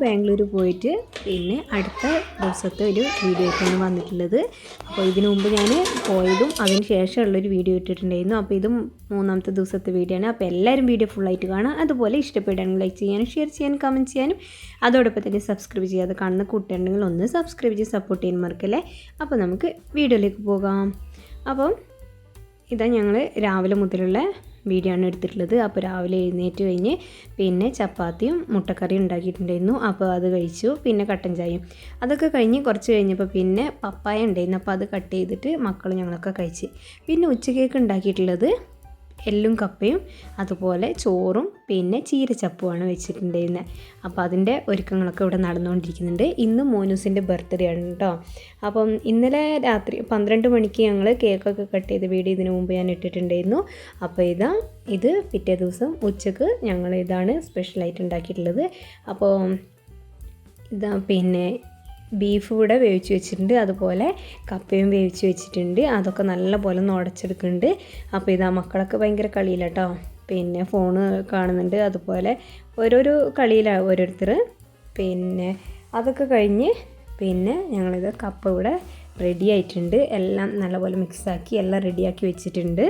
ബാംഗ്ലൂർ പോയിട്ട് പിന്നെ അടുത്ത ദിവസത്തെ ഒരു വീഡിയോ ആയിട്ടാണ് വന്നിട്ടുള്ളത്. അപ്പോൾ ഇതിനു മുമ്പ് ഞാൻ പോയതും അതിന് ശേഷമുള്ളൊരു വീഡിയോ ഇട്ടിട്ടുണ്ടായിരുന്നു. അപ്പോൾ ഇതും മൂന്നാമത്തെ ദിവസത്തെ വീഡിയോ ആണ്. അപ്പോൾ എല്ലാവരും വീഡിയോ ഫുള്ളായിട്ട് കാണാം. അതുപോലെ ഇഷ്ടപ്പെടുകയാണെങ്കിൽ ലൈക്ക് ചെയ്യാനും ഷെയർ ചെയ്യാനും കമൻറ്റ് ചെയ്യാനും അതോടൊപ്പം തന്നെ സബ്സ്ക്രൈബ് ചെയ്യാതെ കാണുന്ന കൂട്ടുകാരുണ്ടെങ്കിൽ ഒന്ന് സബ്സ്ക്രൈബ് ചെയ്ത് സപ്പോർട്ട് ചെയ്യാൻ മറക്കല്ലേ. അപ്പോൾ നമുക്ക് വീഡിയോയിലേക്ക് പോകാം. അപ്പം ഇതാ ഞങ്ങൾ രാവിലെ മുതലുള്ള വീഡിയോ ആണ് എടുത്തിട്ടുള്ളത്. അപ്പോൾ രാവിലെ എഴുന്നേറ്റ് കഴിഞ്ഞ് പിന്നെ ചപ്പാത്തിയും മുട്ടക്കറിയും ഉണ്ടാക്കിയിട്ടുണ്ടായിരുന്നു. അപ്പോൾ അത് കഴിച്ചു. പിന്നെ കട്ടൻ ചായയും അതൊക്കെ കഴിഞ്ഞ് കുറച്ച് കഴിഞ്ഞപ്പോൾ പിന്നെ പപ്പായ ഉണ്ടായിരുന്നു. അപ്പോൾ അത് കട്ട് ചെയ്തിട്ട് മക്കൾ ഞങ്ങളൊക്കെ കഴിച്ച്. പിന്നെ ഉച്ചക്കേക്ക് ഉണ്ടാക്കിയിട്ടുള്ളത് എല്ലും കപ്പയും അതുപോലെ ചോറും പിന്നെ ചീരച്ചപ്പുമാണ് വെച്ചിട്ടുണ്ടായിരുന്നത്. അപ്പോൾ അതിൻ്റെ ഒരുക്കങ്ങളൊക്കെ ഇവിടെ നടന്നുകൊണ്ടിരിക്കുന്നുണ്ട്. ഇന്ന് മോനൂസിൻ്റെ ബർത്ത്ഡേ ആണ് കേട്ടോ. അപ്പം ഇന്നലെ രാത്രി 12 മണിക്ക് ഞങ്ങൾ കേക്കൊക്കെ കട്ട് ചെയ്ത് വീഡിയോ ഇതിനു മുമ്പ് ഞാൻ ഇട്ടിട്ടുണ്ടായിരുന്നു. അപ്പോൾ ഇത് പിറ്റേ ദിവസം ഉച്ചക്ക് ഞങ്ങൾ ഇതാണ് സ്പെഷ്യലായിട്ട് ഉണ്ടാക്കിയിട്ടുള്ളത്. അപ്പോൾ പിന്നെ ബീഫ് ഇവിടെ വേവിച്ച് വെച്ചിട്ടുണ്ട്, അതുപോലെ കപ്പയും വേവിച്ച് വെച്ചിട്ടുണ്ട്. അതൊക്കെ നല്ലപോലെ ഒന്ന് ഉടച്ചെടുക്കുന്നുണ്ട്. അപ്പോൾ മക്കളൊക്കെ ഭയങ്കര കളിയിലാണ് കേട്ടോ. പിന്നെ ഫോണ് കാണുന്നുണ്ട്, അതുപോലെ ഓരോരോ കളിയിലാണ് ഓരോരുത്തർ. പിന്നെ അതൊക്കെ കഴിഞ്ഞ് പിന്നെ ഞങ്ങളിത് കപ്പ ഇവിടെ റെഡി ആയിട്ടുണ്ട്. എല്ലാം നല്ലപോലെ മിക്സാക്കി എല്ലാം റെഡിയാക്കി വെച്ചിട്ടുണ്ട്.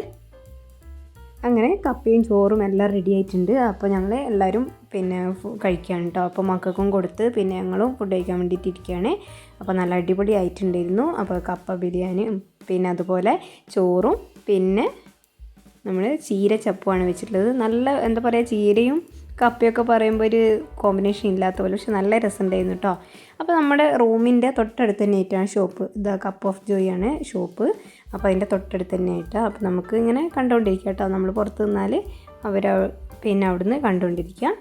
അങ്ങനെ കപ്പയും ചോറും എല്ലാം റെഡി ആയിട്ടുണ്ട്. അപ്പോൾ ഞങ്ങൾ എല്ലാവരും പിന്നെ കഴിക്കുകയാണ് കേട്ടോ. അപ്പോൾ മക്കൾക്കും കൊടുത്ത് പിന്നെ ഞങ്ങളും ഫുഡ് കഴിക്കാൻ വേണ്ടിയിട്ട് ഇരിക്കുകയാണ്. അപ്പോൾ നല്ല അടിപൊളി ആയിട്ടുണ്ടായിരുന്നു. അപ്പോൾ കപ്പ ബിരിയാണിയും പിന്നെ അതുപോലെ ചോറും പിന്നെ നമ്മൾ ചീര ചപ്പുമാണ് വെച്ചിട്ടുള്ളത്. നല്ല എന്താ പറയുക, ചീരയും കപ്പയൊക്കെ പറയുമ്പോൾ ഒരു കോമ്പിനേഷൻ ഇല്ലാത്ത പോലെ, പക്ഷെ നല്ല രസമുണ്ടായിരുന്നു കേട്ടോ. അപ്പോൾ നമ്മുടെ റൂമിൻ്റെ തൊട്ടടുത്ത് തന്നെ ആയിട്ടാണ് ഷോപ്പ്. കപ്പ് ഓഫ് ജോയ് ആണ് ഷോപ്പ്. അപ്പോൾ അതിൻ്റെ തൊട്ടടുത്ത് തന്നെ ആയിട്ടാണ്. അപ്പോൾ നമുക്ക് ഇങ്ങനെ കണ്ടുകൊണ്ടിരിക്കാം കേട്ടോ. നമ്മൾ പുറത്ത് നിന്നാൽ പിന്നെ അവിടുന്ന് കണ്ടുകൊണ്ടിരിക്കാം.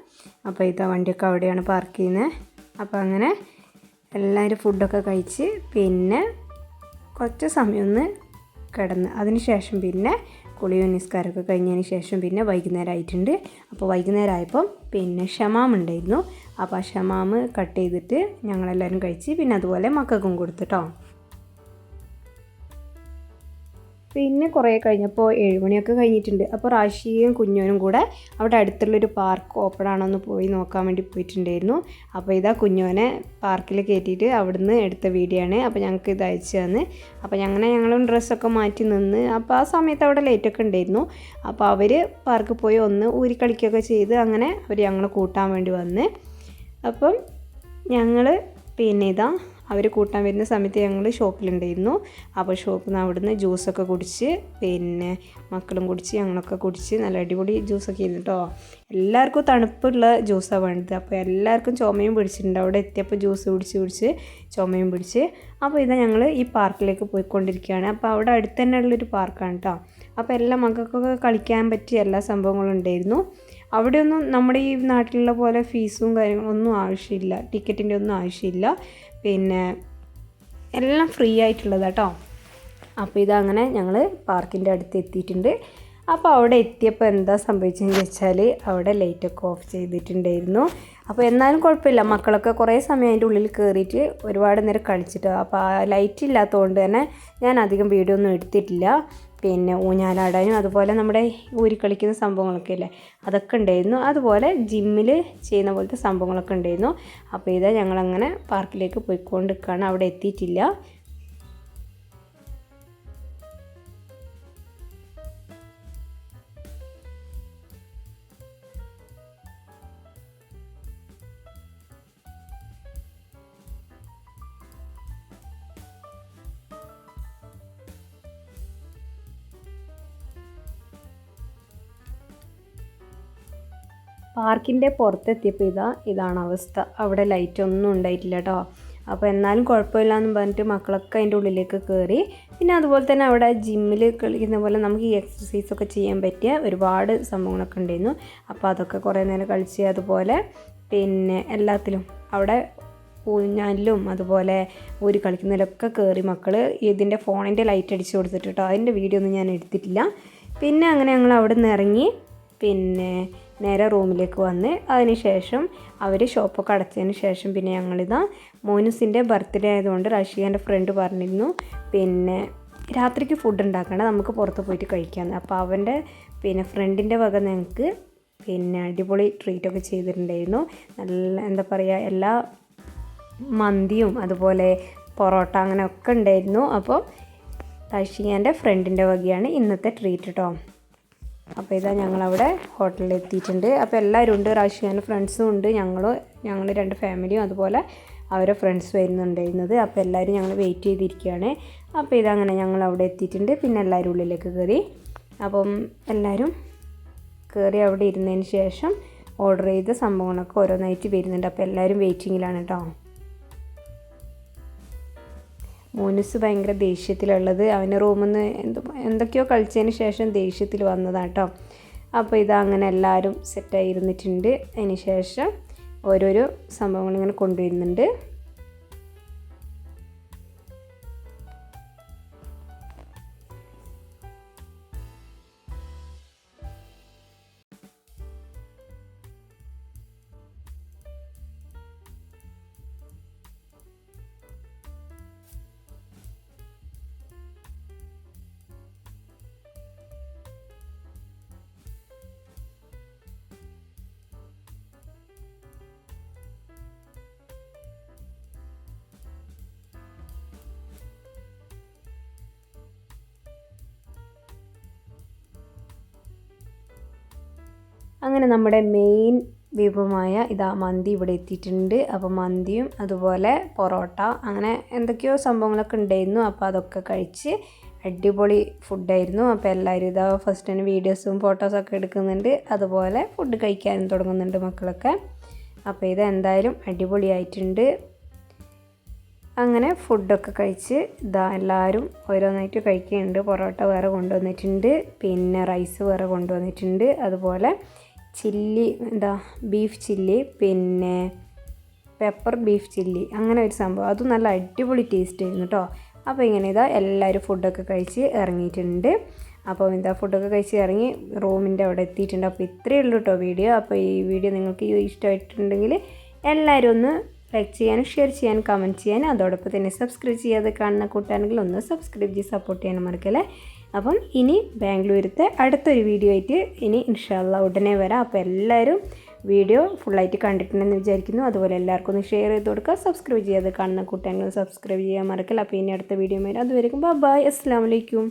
അപ്പോൾ വണ്ടിയൊക്കെ അവിടെയാണ് പാർക്ക് ചെയ്യുന്നത്. അപ്പോൾ അങ്ങനെ എല്ലാവരും ഫുഡൊക്കെ കഴിച്ച് പിന്നെ കുറച്ച് സമയം ഒന്ന് കിടന്ന് അതിന് ശേഷം പിന്നെ കുളിയും നിസ്കാരമൊക്കെ കഴിഞ്ഞതിന് ശേഷം പിന്നെ വൈകുന്നേരം ആയിട്ടുണ്ട്. അപ്പോൾ വൈകുന്നേരം ആയപ്പം പിന്നെ ഷമാം ഉണ്ടായിരുന്നു. അപ്പോൾ ആ ഷമാം കട്ട് ചെയ്തിട്ട് ഞങ്ങളെല്ലാവരും കഴിച്ച് പിന്നെ അതുപോലെ മക്കൾക്കും കൊടുത്തിട്ടോ. പിന്നെ കുറേ കഴിഞ്ഞപ്പോൾ 7 മണിയൊക്കെ കഴിഞ്ഞിട്ടുണ്ട്. അപ്പോൾ റാഷിയും കുഞ്ഞോനും കൂടെ അവിടെ അടുത്തുള്ളൊരു പാർക്ക് ഓപ്പൺ ആണോന്ന് പോയി നോക്കാൻ വേണ്ടി പോയിട്ടുണ്ടായിരുന്നു. അപ്പോൾ കുഞ്ഞോനെ പാർക്കിൽ കയറ്റിയിട്ട് അവിടുന്ന് എടുത്ത വീഡിയോ ആണ്. അപ്പോൾ ഞങ്ങൾക്ക് ഇത് അയച്ചു തന്ന്. അപ്പോൾ ഞങ്ങളും ഡ്രസ്സൊക്കെ മാറ്റി നിന്ന്. അപ്പോൾ ആ സമയത്ത് അവിടെ ലൈറ്റൊക്കെ ഉണ്ടായിരുന്നു. അപ്പോൾ അവർ പാർക്കിൽ പോയി ഒന്ന് ഊരിക്കളിക്കുകയൊക്കെ ചെയ്ത് അങ്ങനെ അവർ ഞങ്ങളെ കൂട്ടാൻ വേണ്ടി വന്ന്. അപ്പം ഞങ്ങൾ പിന്നെ അവർ കൂട്ടാൻ വരുന്ന സമയത്ത് ഞങ്ങൾ ഷോപ്പിലുണ്ടായിരുന്നു. അപ്പോൾ ഷോപ്പിൽ നിന്ന് അവിടുന്ന് ജ്യൂസൊക്കെ കുടിച്ച് പിന്നെ മക്കളും കുടിച്ച് ഞങ്ങളൊക്കെ കുടിച്ച് നല്ല അടിപൊളി ജ്യൂസൊക്കെ ആയിരുന്നു കേട്ടോ. എല്ലാവർക്കും തണുപ്പുള്ള ജ്യൂസാണ് വേണ്ടത്. അപ്പോൾ എല്ലാവർക്കും ചുമയും പിടിച്ചിട്ടുണ്ട്. അവിടെ എത്തിയപ്പോൾ ജ്യൂസ് കുടിച്ച് ചുമയും പിടിച്ച്. അപ്പോൾ ഞങ്ങൾ ഈ പാർക്കിലേക്ക് പോയിക്കൊണ്ടിരിക്കുകയാണ്. അപ്പോൾ അവിടെ അടുത്ത് തന്നെ ഉള്ളൊരു പാർക്കാണ് കേട്ടോ. അപ്പോൾ എല്ലാ മക്കൾക്കൊക്കെ കളിക്കാൻ പറ്റിയ എല്ലാ സംഭവങ്ങളും ഉണ്ടായിരുന്നു. അവിടെയൊന്നും നമ്മുടെ ഈ നാട്ടിലുള്ള പോലെ ഫീസും കാര്യങ്ങളൊന്നും ആവശ്യമില്ല, ടിക്കറ്റിൻ്റെ ഒന്നും ആവശ്യമില്ല. പിന്നെ എല്ലാം ഫ്രീ ആയിട്ടുള്ളത് കേട്ടോ. അപ്പോൾ അങ്ങനെ ഞങ്ങൾ പാർക്കിൻ്റെ അടുത്ത് എത്തിയിട്ടുണ്ട്. അപ്പോൾ അവിടെ എത്തിയപ്പോൾ എന്താ സംഭവിച്ചതെന്ന് വെച്ചാൽ അവിടെ ലൈറ്റൊക്കെ ഓഫ് ചെയ്തിട്ടുണ്ടായിരുന്നു. അപ്പോൾ എന്നാലും കുഴപ്പമില്ല, മക്കളൊക്കെ കുറേ സമയം അതിൻ്റെ ഉള്ളിൽ കയറിയിട്ട് ഒരുപാട് നേരം കളിച്ചിട്ട്. അപ്പോൾ ആ ലൈറ്റ് ഇല്ലാത്തതുകൊണ്ട് തന്നെ ഞാൻ അധികം വീഡിയോ ഒന്നും എടുത്തിട്ടില്ല. പിന്നെ ഊഞ്ഞാലാടാനും അതുപോലെ നമ്മുടെ ഊരിക്കളിക്കുന്ന സംഭവങ്ങളൊക്കെ ഇല്ലേ, അതൊക്കെ ഉണ്ടായിരുന്നു. അതുപോലെ ജിമ്മിൽ ചെയ്യുന്ന പോലത്തെ സംഭവങ്ങളൊക്കെ ഉണ്ടായിരുന്നു. അപ്പോൾ ഞങ്ങളങ്ങനെ പാർക്കിലേക്ക് പോയിക്കൊണ്ടിരിക്കുകയാണ്. അവിടെ എത്തിയിട്ടില്ല. പാർക്കിൻ്റെ പുറത്തെത്തിയപ്പോൾ ഇതാണ് അവസ്ഥ. അവിടെ ലൈറ്റൊന്നും ഉണ്ടായിട്ടില്ല കേട്ടോ. അപ്പോൾ എന്നാലും കുഴപ്പമില്ല എന്ന് പറഞ്ഞിട്ട് മക്കളൊക്കെ അതിൻ്റെ ഉള്ളിലേക്ക് കയറി. പിന്നെ അതുപോലെ തന്നെ അവിടെ ജിമ്മിൽ കളിക്കുന്ന പോലെ നമുക്ക് ഈ എക്സസൈസൊക്കെ ചെയ്യാൻ പറ്റിയ ഒരുപാട് സംഭവങ്ങളൊക്കെ ഉണ്ടായിരുന്നു. അപ്പോൾ അതൊക്കെ കുറേ നേരം കളിച്ച്. അതുപോലെ പിന്നെ എല്ലാത്തിലും അവിടെ ഊഞ്ഞാലിലും അതുപോലെ ഊരി കളിക്കുന്നതിലൊക്കെ കയറി മക്കൾ. ഇതിൻ്റെ ഫോണിൻ്റെ ലൈറ്റ് അടിച്ച് കൊടുത്തിട്ട് കേട്ടോ. അതിൻ്റെ വീഡിയോ ഒന്നും ഞാൻ എടുത്തിട്ടില്ല. പിന്നെ അങ്ങനെ ഞങ്ങൾ അവിടെ നിന്ന് ഇറങ്ങി പിന്നെ നേരെ റൂമിലേക്ക് വന്ന് അതിന് ശേഷം അവർ ഷോപ്പൊക്കെ അടച്ചതിന് ശേഷം പിന്നെ മോനൂസിൻ്റെ ബർത്ത്ഡേ ആയതുകൊണ്ട് റഷിയാൻ്റെ ഫ്രണ്ട് പറഞ്ഞിരുന്നു പിന്നെ രാത്രിക്ക് ഫുഡ് ഉണ്ടാക്കണ്ട, നമുക്ക് പുറത്ത് പോയിട്ട് കഴിക്കാമെന്ന്. അപ്പോൾ അവൻ്റെ ഫ്രണ്ടിൻ്റെ വക ഞങ്ങൾക്ക് പിന്നെ അടിപൊളി ട്രീറ്റൊക്കെ ചെയ്തിട്ടുണ്ടായിരുന്നു. നല്ല എന്താ പറയുക, എല്ലാ മന്തിയും അതുപോലെ പൊറോട്ട അങ്ങനെയൊക്കെ ഉണ്ടായിരുന്നു. അപ്പോൾ റാഷിയാൻ്റെ ഫ്രണ്ടിൻ്റെ വകയാണ് ഇന്നത്തെ ട്രീറ്റ് കേട്ടോ. അപ്പോൾ ഇതാ ഞങ്ങളവിടെ ഹോട്ടലിൽ എത്തിയിട്ടുണ്ട്. അപ്പോൾ എല്ലാവരും ഉണ്ട്, റാഷിയാൻ്റെ ഫ്രണ്ട്സും ഉണ്ട്, ഞങ്ങൾ 2 ഫാമിലിയും അതുപോലെ അവരെ ഫ്രണ്ട്സ് വരുന്നുണ്ടായിരുന്നത്. അപ്പോൾ എല്ലാവരും ഞങ്ങൾ വെയിറ്റ് ചെയ്തിരിക്കുകയാണ്. അപ്പോൾ ഇതങ്ങനെ ഞങ്ങൾ അവിടെ എത്തിയിട്ടുണ്ട്. പിന്നെ എല്ലാവരും ഉള്ളിലേക്ക് കയറി. അപ്പം എല്ലാവരും കയറി അവിടെ ഇരുന്നതിന് ശേഷം ഓർഡർ ചെയ്ത സംഭവങ്ങളൊക്കെ ഓരോന്നായിട്ട് വരുന്നുണ്ട്. അപ്പോൾ എല്ലാവരും വെയിറ്റിങ്ങിലാണ് കേട്ടോ. മോനുസ് ഭയങ്കര ദേഷ്യത്തിലുള്ളത്, അവൻ്റെ റൂമിൽ നിന്ന് എന്തൊക്കെയോ കളിച്ചതിന് ശേഷം ദേഷ്യത്തിൽ വന്നതാണ് കേട്ടോ. അപ്പോൾ ഇതങ്ങനെ എല്ലാവരും സെറ്റായി ഇരുന്നിട്ടുണ്ട്. അതിന് ശേഷം ഓരോരോ സംഭവങ്ങളിങ്ങനെ കൊണ്ടുവരുന്നുണ്ട്. അങ്ങനെ നമ്മുടെ മെയിൻ വിഭവമായ മന്തി ഇവിടെ എത്തിയിട്ടുണ്ട്. അപ്പോൾ മന്തിയും അതുപോലെ പൊറോട്ട അങ്ങനെ എന്തൊക്കെയോ സംഭവങ്ങളൊക്കെ ഉണ്ടായിരുന്നു. അപ്പോൾ അതൊക്കെ കഴിച്ച് അടിപൊളി ഫുഡായിരുന്നു. അപ്പോൾ എല്ലാവരും ഫസ്റ്റ് തന്നെ വീഡിയോസും ഫോട്ടോസൊക്കെ എടുക്കുന്നുണ്ട്, അതുപോലെ ഫുഡ് കഴിക്കാനും തുടങ്ങുന്നുണ്ട് മക്കളൊക്കെ. അപ്പോൾ എന്തായാലും അടിപൊളിയായിട്ടുണ്ട്. അങ്ങനെ ഫുഡൊക്കെ കഴിച്ച് എല്ലാവരും ഓരോന്നായിട്ട് കഴിക്കുന്നുണ്ട്. പൊറോട്ട വേറെ കൊണ്ടുവന്നിട്ടുണ്ട്, പിന്നെ റൈസ് വേറെ കൊണ്ടുവന്നിട്ടുണ്ട്, അതുപോലെ ചില്ലി ബീഫ് ചില്ലി, പിന്നെ പെപ്പർ ബീഫ് ചില്ലി, അങ്ങനെ ഒരു സംഭവം, അതും നല്ല അടിപൊളി ടേസ്റ്റ് ആയിരുന്നു കേട്ടോ. അപ്പോൾ ഇങ്ങനെ എല്ലാവരും ഫുഡൊക്കെ കഴിച്ച് ഇറങ്ങിയിട്ടുണ്ട്. അപ്പോൾ ഫുഡൊക്കെ കഴിച്ച് ഇറങ്ങി റൂമിൻ്റെ അവിടെ എത്തിയിട്ടുണ്ട്. അപ്പോൾ ഇത്രയേ ഉള്ളൂ കേട്ടോ വീഡിയോ. അപ്പോൾ ഈ വീഡിയോ നിങ്ങൾക്ക് ഇഷ്ടമായിട്ടുണ്ടെങ്കിൽ എല്ലാവരും ഒന്ന് ലൈക്ക് ചെയ്യാനും ഷെയർ ചെയ്യാനും കമൻറ്റ് ചെയ്യാനും, അതോടൊപ്പം തന്നെ സബ്സ്ക്രൈബ് ചെയ്യാതെ കാണുന്ന കൂട്ടാണെങ്കിൽ ഒന്ന് സബ്സ്ക്രൈബ് ചെയ്ത് സപ്പോർട്ട് ചെയ്യാനും മറക്കല്ലേ. അപ്പം ഇനി ബാംഗ്ലൂരത്തെ അടുത്തൊരു വീഡിയോ ആയിട്ട് ഇനി ഇൻഷാല്ലാ ഉടനെ വരാം. അപ്പോൾ എല്ലാവരും വീഡിയോ ഫുള്ളായിട്ട് കണ്ടിട്ടുണ്ടെന്ന് വിചാരിക്കുന്നു. അതുപോലെ എല്ലാവർക്കും ഒന്ന് ഷെയർ ചെയ്ത് കൊടുക്കുക. സബ്സ്ക്രൈബ് ചെയ്യാതെ കാണുന്ന കൂട്ടാണെങ്കിൽ സബ്സ്ക്രൈബ് ചെയ്യാൻ മറക്കല്ല. അപ്പോൾ ഇനി അടുത്ത വീഡിയോ വരാം. അതുവരെയും ബൈ, അസ്സലാമു അലൈക്കും.